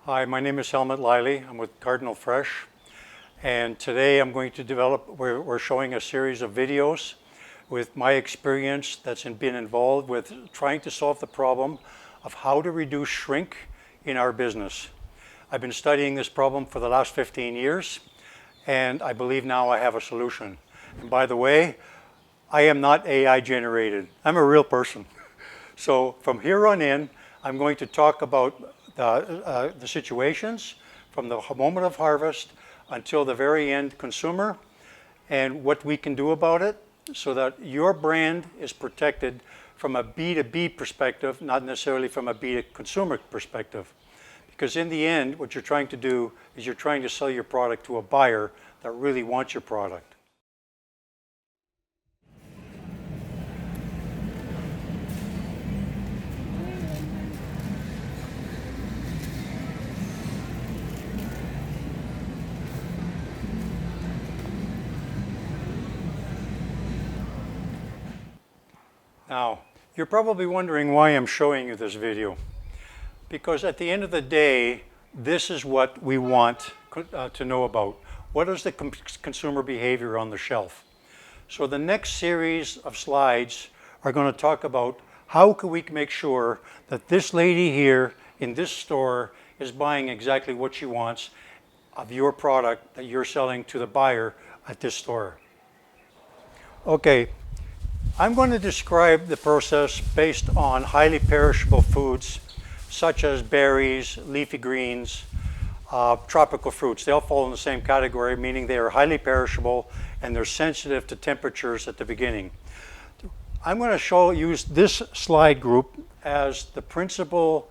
Hi, my name is Helmut Leili. I'm with Cardinal Fresh, and today I'm going to we're showing a series of videos with my experience that's been involved with trying to solve the problem of how to reduce shrink in our business. I've been studying this problem for the last 15 years, and I believe now I have a solution. And by the way, I am not AI generated. I'm a real person. So from here on in, I'm going to talk about the situations from the moment of harvest until the very end consumer and what we can do about it so that your brand is protected from a B2B perspective, not necessarily from a B2consumer perspective. Because in the end, what you're trying to do is you're trying to sell your product to a buyer that really wants your product. Now, you're probably wondering why I'm showing you this video. Because at the end of the day, this is what we want to know about. What is the consumer behavior on the shelf? So the next series of slides are going to talk about how can we make sure that this lady here in this store is buying exactly what she wants of your product that you're selling to the buyer at this store. Okay. I'm going to describe the process based on highly perishable foods such as berries, leafy greens, tropical fruits. They all fall in the same category, meaning they are highly perishable and they're sensitive to temperatures at the beginning. I'm going to use this slide group as the principal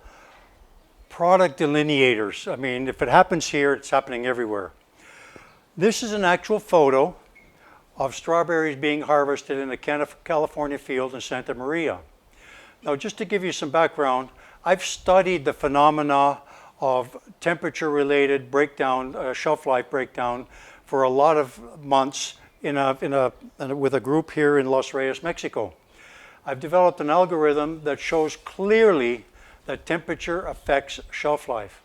product delineators. I mean, if it happens here, it's happening everywhere. This is an actual photo of strawberries being harvested in a California field in Santa Maria. Now, just to give you some background, I've studied the phenomena of temperature-related breakdown, shelf life breakdown, for a lot of months with a group here in Los Reyes, Mexico. I've developed an algorithm that shows clearly that temperature affects shelf life.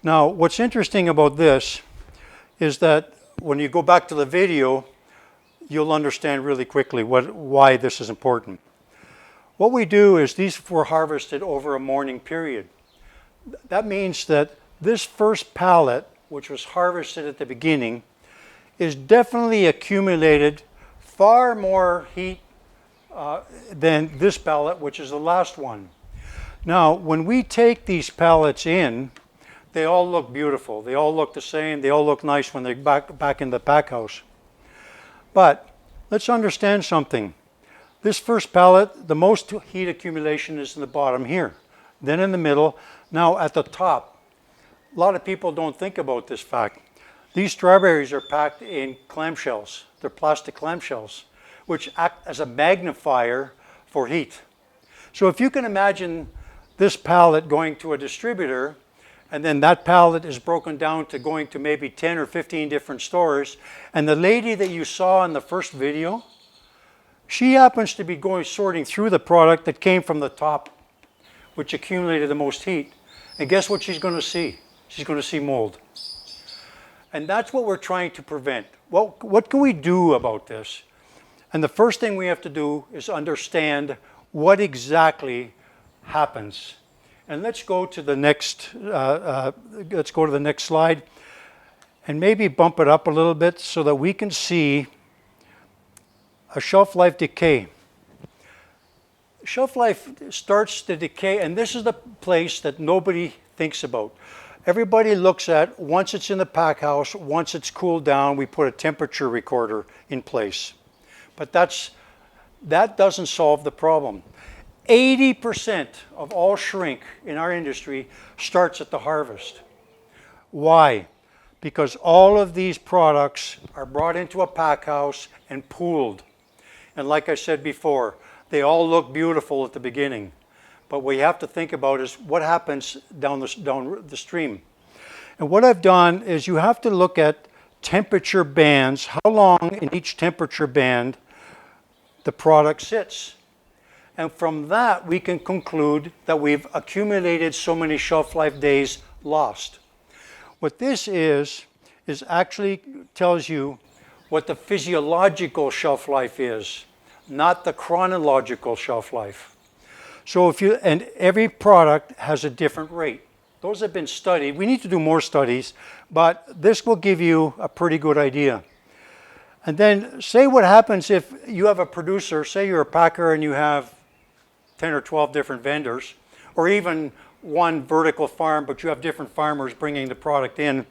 Now, what's interesting about this is that when you go back to the video, you'll understand really quickly why this is important. What we do is these were harvested over a morning period. That means that this first pallet, which was harvested at the beginning, is definitely accumulated far more heat than this pallet, which is the last one. Now, when we take these pallets in, they all look beautiful. They all look the same. They all look nice when they're back in the pack house. But let's understand something. This first pallet, the most heat accumulation is in the bottom here, then in the middle, now at the top. A lot of people don't think about this fact. These strawberries are packed in clamshells. They're plastic clamshells, which act as a magnifier for heat. So if you can imagine this pallet going to a distributor, and then that pallet is broken down to going to maybe 10 or 15 different stores. And the lady that you saw in the first video, she happens to be sorting through the product that came from the top, which accumulated the most heat. And guess what she's going to see? She's going to see mold. And that's what we're trying to prevent. What can we do about this? And the first thing we have to do is understand what exactly happens. And let's go to the next slide and maybe bump it up a little bit so that we can see a shelf life decay. Shelf life starts to decay, and this is the place that nobody thinks about. Everybody looks at once it's in the pack house, once it's cooled down, we put a temperature recorder in place. But that doesn't solve the problem. 80% of all shrink in our industry starts at the harvest. Why? Because all of these products are brought into a pack house and pooled. And like I said before, they all look beautiful at the beginning. But what you have to think about is what happens down the stream. And what I've done is you have to look at temperature bands, how long in each temperature band the product sits. And from that, we can conclude that we've accumulated so many shelf life days lost. What this is actually tells you what the physiological shelf life is, not the chronological shelf life. So and every product has a different rate. Those have been studied. We need to do more studies, but this will give you a pretty good idea. And then say what happens if you have a producer, say you're a packer and you have 10 or 12 different vendors, or even one vertical farm, but you have different farmers bringing the product in.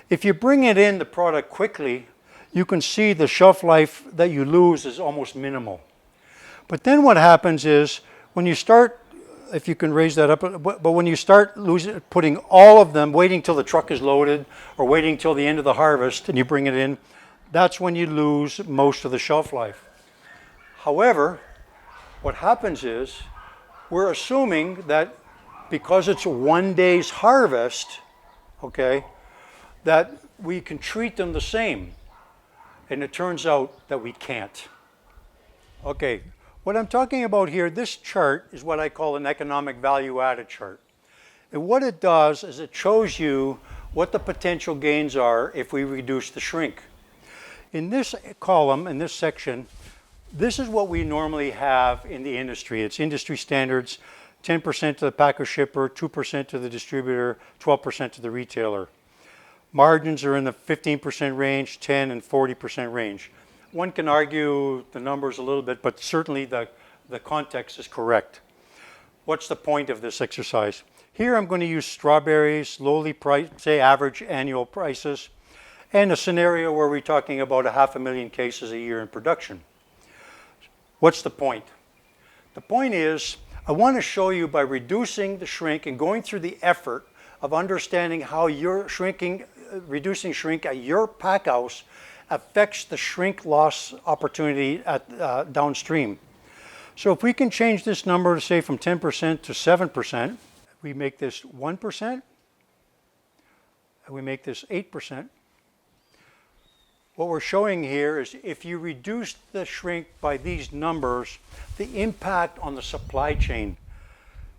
If you bring it in, the product quickly, you can see the shelf life that you lose is almost minimal. But then what happens is when you start, if you can raise that up, but when you start putting all of them, waiting till the truck is loaded or waiting till the end of the harvest and you bring it in, that's when you lose most of the shelf life. However, what happens is we're assuming that because it's 1 day's harvest, okay, that we can treat them the same. And it turns out that we can't. Okay, what I'm talking about here, this chart is what I call an economic value added chart. And what it does is it shows you what the potential gains are if we reduce the shrink. In this column, in this section, this is what we normally have in the industry. It's industry standards, 10% to the packer shipper, 2% to the distributor, 12% to the retailer. Margins are in the 15% range, 10 and 40% range. One can argue the numbers a little bit, but certainly the context is correct. What's the point of this exercise? Here I'm going to use strawberries, lowly price, say average annual prices, and a scenario where we're talking about 500,000 cases a year in production. What's the point? The point is, I want to show you by reducing the shrink and going through the effort of understanding how your reducing shrink at your pack house affects the shrink loss opportunity at downstream. So if we can change this number, say from 10% to 7%, we make this 1%, and we make this 8%. What we're showing here is if you reduce the shrink by these numbers, the impact on the supply chain.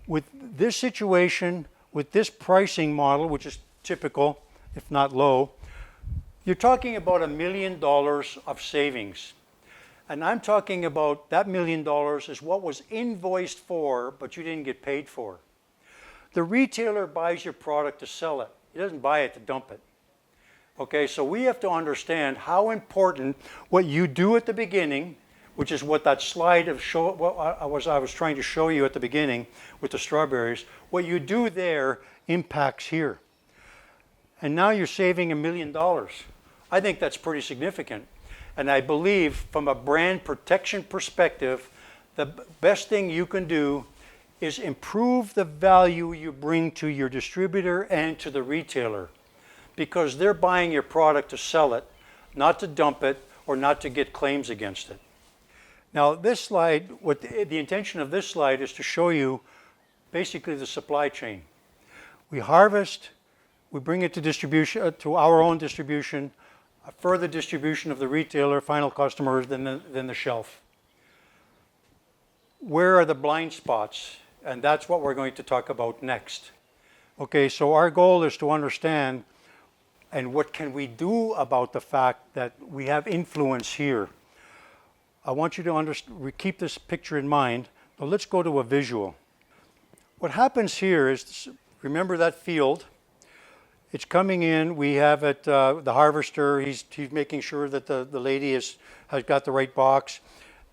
With this situation, with this pricing model, which is typical, if not low, you're talking about $1 million of savings. And I'm talking about that $1 million is what was invoiced for, but you didn't get paid for. The retailer buys your product to sell it. He doesn't buy it to dump it. Okay, so we have to understand how important what you do at the beginning, which is what that slide of I was trying to show you at the beginning with the strawberries, what you do there impacts here. And now you're saving $1 million. I think that's pretty significant. And I believe from a brand protection perspective, the best thing you can do is improve the value you bring to your distributor and to the retailer, because they're buying your product to sell it, not to dump it or not to get claims against it. Now this slide, the intention of this slide is to show you basically the supply chain. We harvest, we bring it to distribution, to our own distribution, a further distribution of the retailer, final customers, then the shelf. Where are the blind spots? And that's what we're going to talk about next. Okay, so our goal is to understand and what can we do about the fact that we have influence here. I want you to keep this picture in mind, but let's go to a visual. What happens here is, remember that field? It's coming in, we have it, the harvester, he's making sure that the lady has got the right box.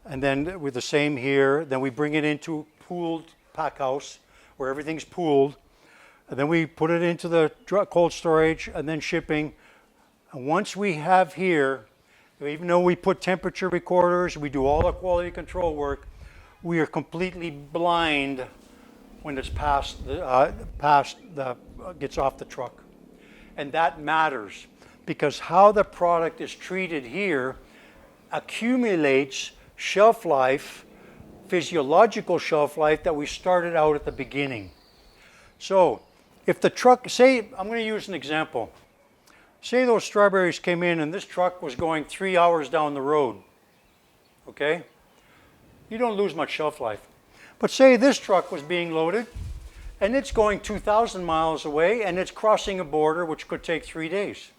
And then with the same here, then we bring it into pooled pack house where everything's pooled. And then we put it into the cold storage and then shipping. And once we have here, even though we put temperature recorders, we do all the quality control work, we are completely blind when it's gets off the truck. And that matters because how the product is treated here accumulates shelf life, physiological shelf life that we started out at the beginning. So if the truck, say, I'm going to use an example. Say those strawberries came in and this truck was going 3 hours down the road, okay? You don't lose much shelf life. But say this truck was being loaded and it's going 2,000 miles away, and it's crossing a border which could take 3 days.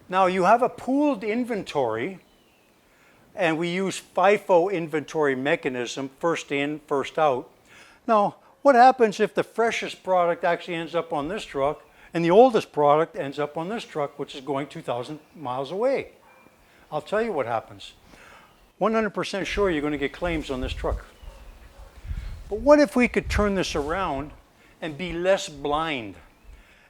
Now you have a pooled inventory, and we use FIFO inventory mechanism, first in, first out. Now, what happens if the freshest product actually ends up on this truck, and the oldest product ends up on this truck, which is going 2,000 miles away? I'll tell you what happens. 100% sure you're going to get claims on this truck. But what if we could turn this around and be less blind,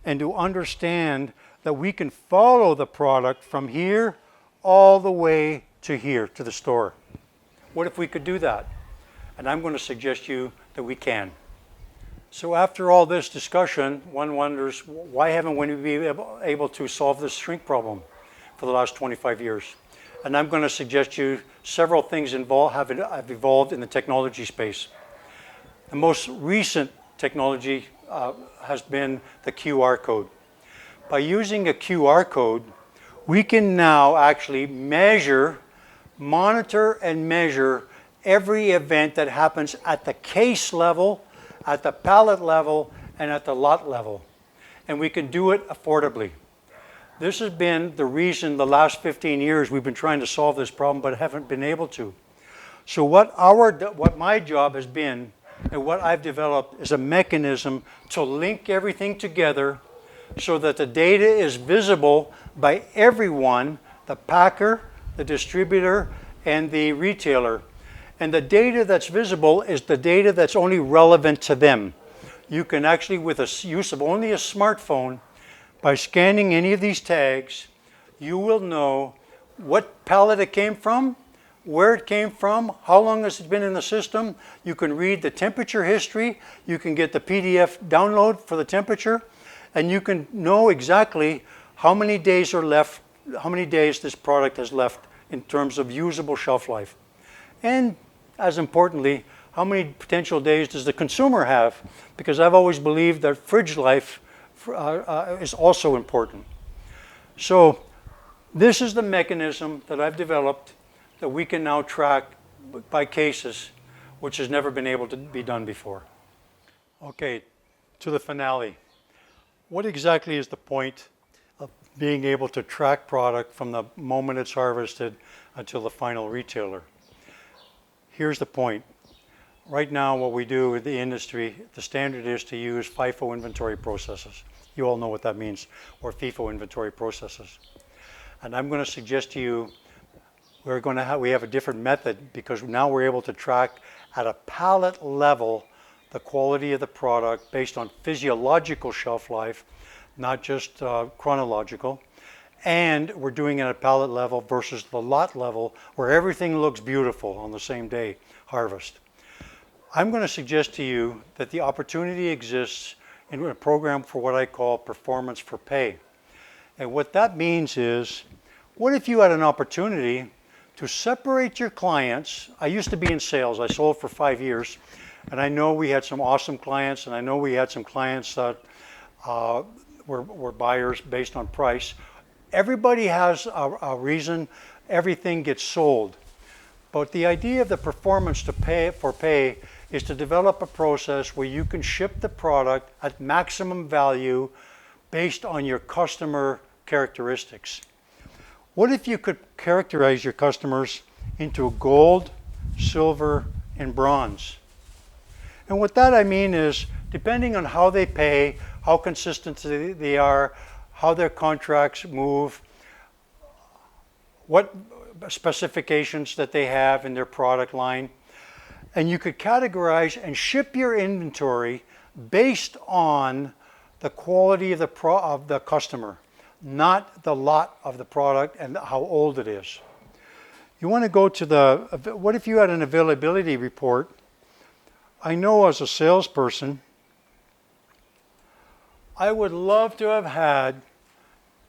and to understand that we can follow the product from here all the way to here, to the store? What if we could do that? And I'm going to suggest to you that we can. So after all this discussion, one wonders, why haven't we been able to solve this shrink problem for the last 25 years? And I'm going to suggest to you several things have evolved in the technology space. The most recent technology has been the QR code. By using a QR code, we can now actually monitor and measure every event that happens at the case level, at the pallet level, and at the lot level. And we can do it affordably. This has been the reason the last 15 years we've been trying to solve this problem but haven't been able to. So what my job has been, and what I've developed, is a mechanism to link everything together so that the data is visible by everyone, the packer, the distributor, and the retailer. And the data that's visible is the data that's only relevant to them. You can actually, with the use of only a smartphone, by scanning any of these tags, you will know what pallet it came from, where it came from, how long has it been in the system. You can read the temperature history, you can get the PDF download for the temperature, and you can know exactly how many days are left, how many days this product has left in terms of usable shelf life. And as importantly, how many potential days does the consumer have? Because I've always believed that fridge life is also important. So this is the mechanism that I've developed that we can now track by cases, which has never been able to be done before. Okay, to the finale. What exactly is the point of being able to track product from the moment it's harvested until the final retailer? Here's the point. Right now, what we do in the industry, the standard is to use FIFO inventory processes. You all know what that means, or FIFO inventory processes. And I'm going to suggest to you we have a different method, because now we're able to track at a pallet level the quality of the product based on physiological shelf life, not just chronological. And we're doing it at a pallet level versus the lot level, where everything looks beautiful on the same day, harvest. I'm going to suggest to you that the opportunity exists in a program for what I call performance for pay. And what that means is, what if you had an opportunity to separate your clients? I used to be in sales. I sold for 5 years. And I know we had some awesome clients, and I know we had some clients that were buyers based on price. Everybody has a reason everything gets sold. But the idea of the performance for pay is to develop a process where you can ship the product at maximum value based on your customer characteristics. What if you could characterize your customers into gold, silver, and bronze? And what that I mean is, depending on how they pay, how consistent they are, how their contracts move, what specifications that they have in their product line, and you could categorize and ship your inventory based on the quality of the customer, not the lot of the product and how old it is. You want to go to what if you had an availability report? I know as a salesperson, I would love to have had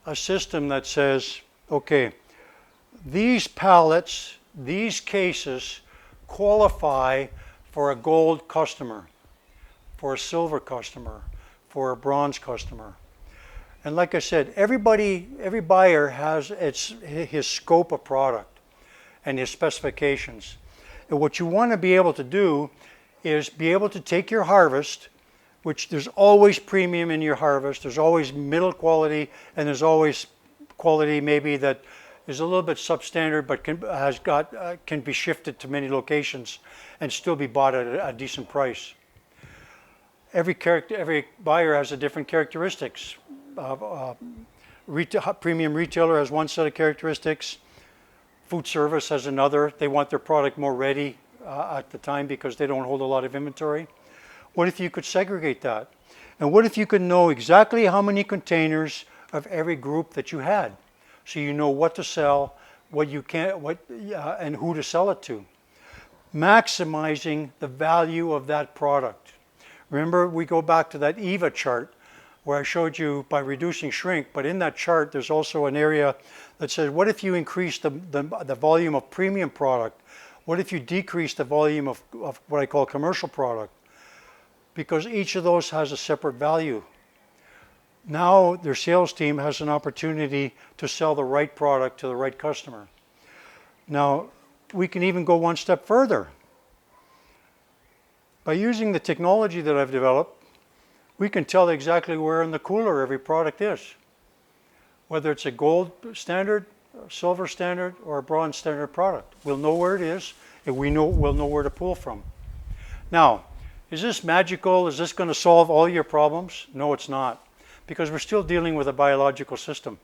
a system that says, okay, these pallets, these cases qualify for a gold customer, for a silver customer, for a bronze customer. And like I said, every buyer has his scope of product and his specifications. And what you want to be able to do is be able to take your harvest which there's always premium in your harvest, there's always middle quality, and there's always quality maybe that is a little bit substandard but can be shifted to many locations and still be bought at a decent price. Every buyer has a different characteristics. Premium retailer has one set of characteristics. Food service has another. They want their product more ready at the time because they don't hold a lot of inventory. What if you could segregate that? And what if you could know exactly how many containers of every group that you had? So you know what to sell, what you can't, and who to sell it to. Maximizing the value of that product. Remember, we go back to that EVA chart where I showed you by reducing shrink, but in that chart there's also an area that says, what if you increase the volume of premium product? What if you decrease the volume of what I call commercial product? Because each of those has a separate value. Now their sales team has an opportunity to sell the right product to the right customer. Now, we can even go one step further. By using the technology that I've developed, we can tell exactly where in the cooler every product is. Whether it's a gold standard, a silver standard, or a bronze standard product. We'll know where it is, and we'll know where to pull from. Now, is this magical? Is this going to solve all your problems? No, it's not, because we're still dealing with a biological system.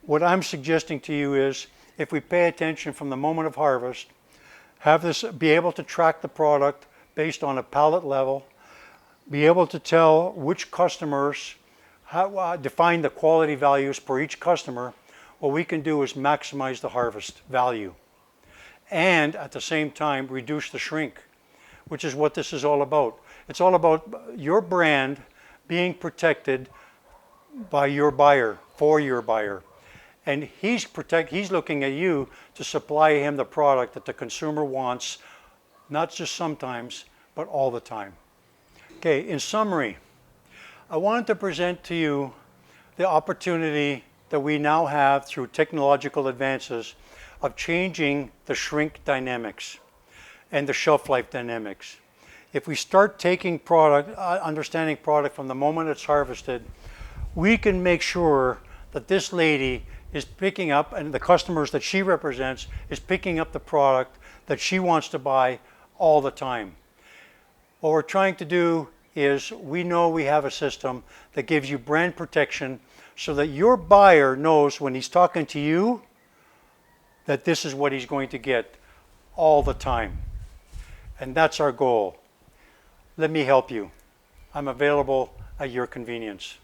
What I'm suggesting to you is, if we pay attention from the moment of harvest, be able to track the product based on a pallet level, be able to tell which customers, define the quality values for each customer, what we can do is maximize the harvest value. And at the same time, reduce the shrink, which is what this is all about. It's all about your brand being protected by your buyer, for your buyer. And he's looking at you to supply him the product that the consumer wants, not just sometimes, but all the time. Okay, in summary, I wanted to present to you the opportunity that we now have through technological advances of changing the shrink dynamics and the shelf life dynamics. If we start taking understanding product from the moment it's harvested, we can make sure that this lady is picking up, and the customers that she represents is picking up the product that she wants to buy all the time. What we're trying to do is, we know we have a system that gives you brand protection so that your buyer knows when he's talking to you that this is what he's going to get all the time. And that's our goal. Let me help you. I'm available at your convenience.